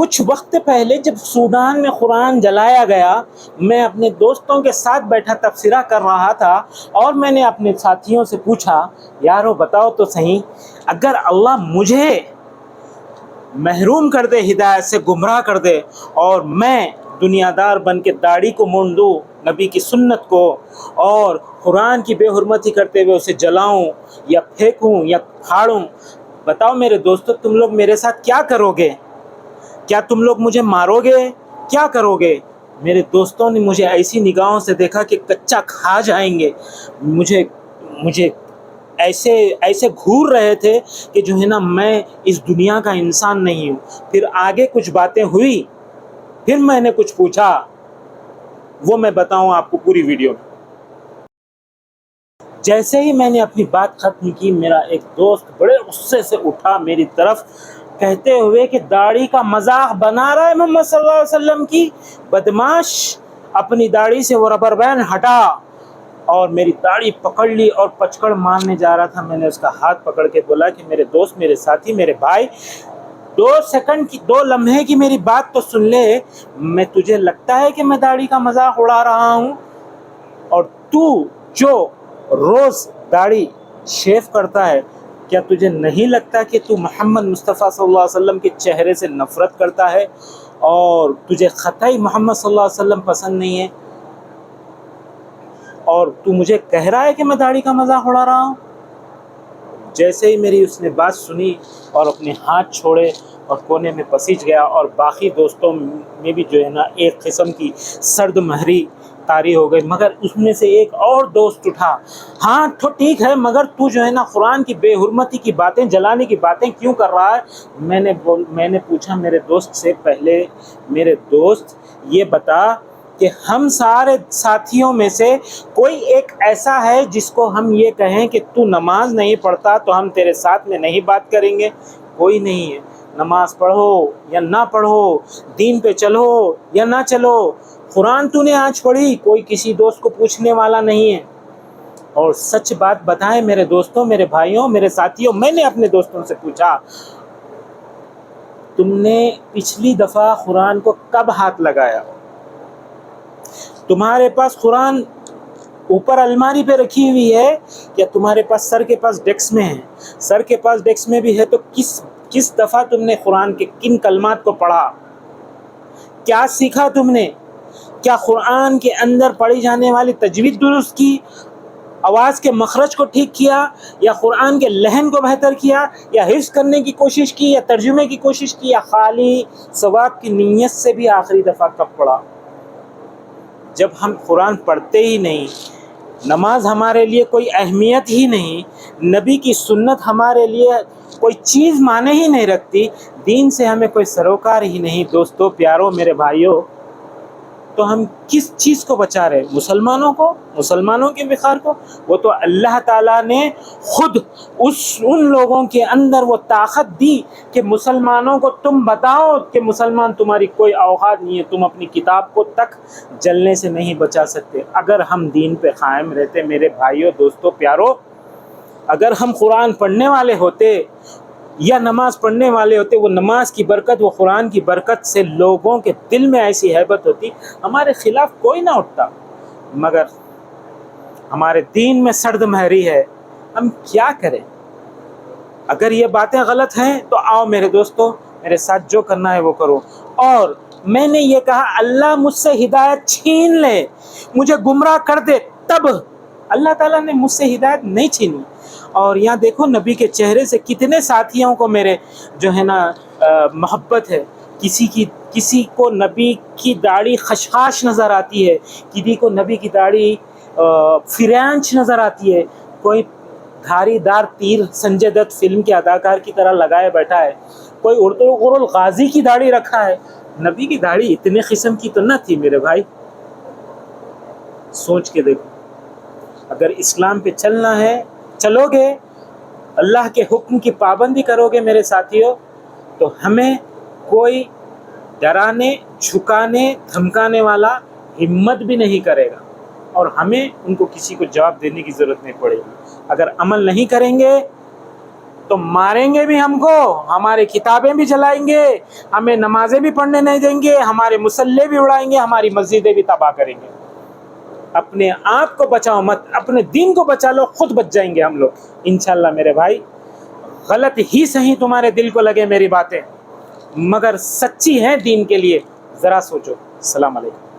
کچھ وقت پہلے جب سوڈان میں قرآن جلایا گیا، میں اپنے دوستوں کے ساتھ بیٹھا تبصرہ کر رہا تھا، اور میں نے اپنے ساتھیوں سے پوچھا، یارو بتاؤ تو صحیح، اگر اللہ مجھے محروم کر دے، ہدایت سے گمراہ کر دے، اور میں دنیا دار بن کے داڑھی کو مونڈ دوں، نبی کی سنت کو، اور قرآن کی بے حرمتی کرتے ہوئے اسے جلاؤں یا پھینکوں یا پھاڑوں، بتاؤ میرے دوستو تم لوگ میرے ساتھ کیا کرو گے؟ کیا تم لوگ مجھے مارو گے؟ کیا کرو گے؟ میرے دوستوں نے مجھے ایسی نگاہوں سے دیکھا کہ کچا کھا جائیں گے، مجھے ایسے گھور رہے تھے کہ جو ہے نا میں اس دنیا کا انسان نہیں ہوں۔ پھر آگے کچھ باتیں ہوئی، پھر میں نے کچھ پوچھا، وہ میں بتاؤں آپ کو پوری ویڈیو میں۔ جیسے ہی میں نے اپنی بات ختم کی، میرا ایک دوست بڑے غصے سے اٹھا میری طرف، کہتے ہوئے کہ داڑھی کا مذاق بنا رہا ہے محمد صلی اللہ علیہ وسلم کی، بدماش، اپنی داڑھی سے وہ ربر بینڈ ہٹا، اور میری داڑھی پکڑ لی اور پچکڑ مارنے جا رہا تھا۔ میں نے اس کا ہاتھ پکڑ کے بولا کہ میرے دوست، میرے ساتھی، میرے بھائی، 2 لمحے کی میری بات تو سن لے۔ میں تجھے لگتا ہے کہ میں داڑھی کا مذاق اڑا رہا ہوں؟ اور تو جو روز داڑھی شیو کرتا ہے، کیا تجھے نہیں لگتا کہ تو محمد مصطفیٰ صلی اللہ علیہ وسلم کے چہرے سے نفرت کرتا ہے، اور تجھے قطعی محمد صلی اللہ علیہ وسلم پسند نہیں ہے، اور تو مجھے کہہ رہا ہے کہ میں داڑھی کا مذاق اڑا رہا ہوں؟ جیسے ہی میری اس نے بات سنی اور اپنے ہاتھ چھوڑے اور کونے میں پسیج گیا، اور باقی دوستوں میں بھی جو ہے نا ایک قسم کی سرد مہری طاری ہو گئی۔ مگر اس میں سے ایک اور دوست اٹھا، ہاں تو ٹھیک ہے، مگر تو جو ہے نا قرآن کی بے حرمتی کی باتیں، جلانے کی باتیں کیوں کر رہا ہے؟ میں نے پوچھا میرے دوست سے، پہلے میرے دوست یہ بتا کہ ہم سارے ساتھیوں میں سے کوئی ایک ایسا ہے جس کو ہم یہ کہیں کہ تو نماز نہیں پڑھتا تو ہم تیرے ساتھ میں نہیں بات کریں گے؟ کوئی نہیں ہے۔ نماز پڑھو یا نہ پڑھو، دین پہ چلو یا نہ چلو، قرآن تو نے آج پڑھی، کوئی کسی دوست کو پوچھنے والا نہیں ہے۔ اور سچ بات بتائیں میرے دوستوں، میرے بھائیوں، میرے ساتھیوں، میں نے اپنے دوستوں سے پوچھا، تم نے پچھلی دفعہ قرآن کو کب ہاتھ لگایا؟ تمہارے پاس قرآن اوپر الماری پہ رکھی ہوئی ہے یا تمہارے پاس سر کے پاس ڈیسک میں ہے؟ سر کے پاس ڈیسک میں بھی ہے تو کس دفعہ تم نے قرآن کے کن کلمات کو پڑھا؟ کیا سیکھا تم نے؟ کیا قرآن کے اندر پڑھی جانے والی تجوید درست کی، آواز کے مخرج کو ٹھیک کیا، یا قرآن کے لحن کو بہتر کیا، یا حفظ کرنے کی کوشش کی، یا ترجمے کی کوشش کی، یا خالی ثواب کی نیت سے بھی آخری دفعہ کب پڑھا؟ جب ہم قرآن پڑھتے ہی نہیں، نماز ہمارے لیے کوئی اہمیت ہی نہیں، نبی کی سنت ہمارے لیے کوئی چیز معنی ہی نہیں رکھتی، دین سے ہمیں کوئی سروکار ہی نہیں، دوستو، پیارو، میرے بھائیوں، تو ہم کس چیز کو بچا رہے؟ مسلمانوں کو، مسلمانوں کے وقار کو؟ وہ تو اللہ تعالیٰ نے خود ان لوگوں کے اندر وہ طاقت دی کہ مسلمانوں کو تم بتاؤ کہ مسلمان تمہاری کوئی اوقات نہیں ہے، تم اپنی کتاب کو تک جلنے سے نہیں بچا سکتے۔ اگر ہم دین پہ قائم رہتے میرے بھائیوں، دوستو، پیارو، اگر ہم قرآن پڑھنے والے ہوتے یا نماز پڑھنے والے ہوتے، وہ نماز کی برکت، وہ قرآن کی برکت سے لوگوں کے دل میں ایسی ہیبت ہوتی، ہمارے خلاف کوئی نہ اٹھتا۔ مگر ہمارے دین میں سرد مہری ہے، ہم کیا کریں؟ اگر یہ باتیں غلط ہیں تو آؤ میرے دوستو، میرے ساتھ جو کرنا ہے وہ کرو۔ اور میں نے یہ کہا اللہ مجھ سے ہدایت چھین لے، مجھے گمراہ کر دے، تب اللہ تعالیٰ نے مجھ سے ہدایت نہیں چھینی۔ اور یہاں دیکھو نبی کے چہرے سے کتنے ساتھیوں کو میرے جو ہے نا محبت ہے، کسی کو نبی کی داڑھی خشخاش نظر آتی ہے، کسی کو نبی کی داڑھی فرینچ نظر آتی ہے، کوئی دھاری دار تیر سنجے دت فلم کے اداکار کی طرح لگائے بیٹھا ہے، کوئی ارطغرل الغازی کی داڑھی رکھا ہے۔ نبی کی داڑھی اتنے قسم کی تو نہ تھی میرے بھائی، سوچ کے دیکھو۔ اگر اسلام پہ چلنا ہے، چلو گے، اللہ کے حکم کی پابندی کرو گے میرے ساتھیوں، تو ہمیں کوئی ڈرانے، جھکانے، دھمکانے والا ہمت بھی نہیں کرے گا، اور ہمیں ان کو کسی کو جواب دینے کی ضرورت نہیں پڑے گی۔ اگر عمل نہیں کریں گے تو ماریں گے بھی ہم کو، ہماری کتابیں بھی جلائیں گے، ہمیں نمازیں بھی پڑھنے نہیں دیں گے، ہمارے مصلے بھی اڑائیں گے، ہماری مسجدیں بھی تباہ کریں گے۔ اپنے آپ کو بچاؤ مت، اپنے دین کو بچا لو، خود بچ جائیں گے ہم لوگ انشاءاللہ میرے بھائی۔ غلط ہی صحیح تمہارے دل کو لگے میری باتیں، مگر سچی ہیں دین کے لیے، ذرا سوچو۔ السلام علیکم۔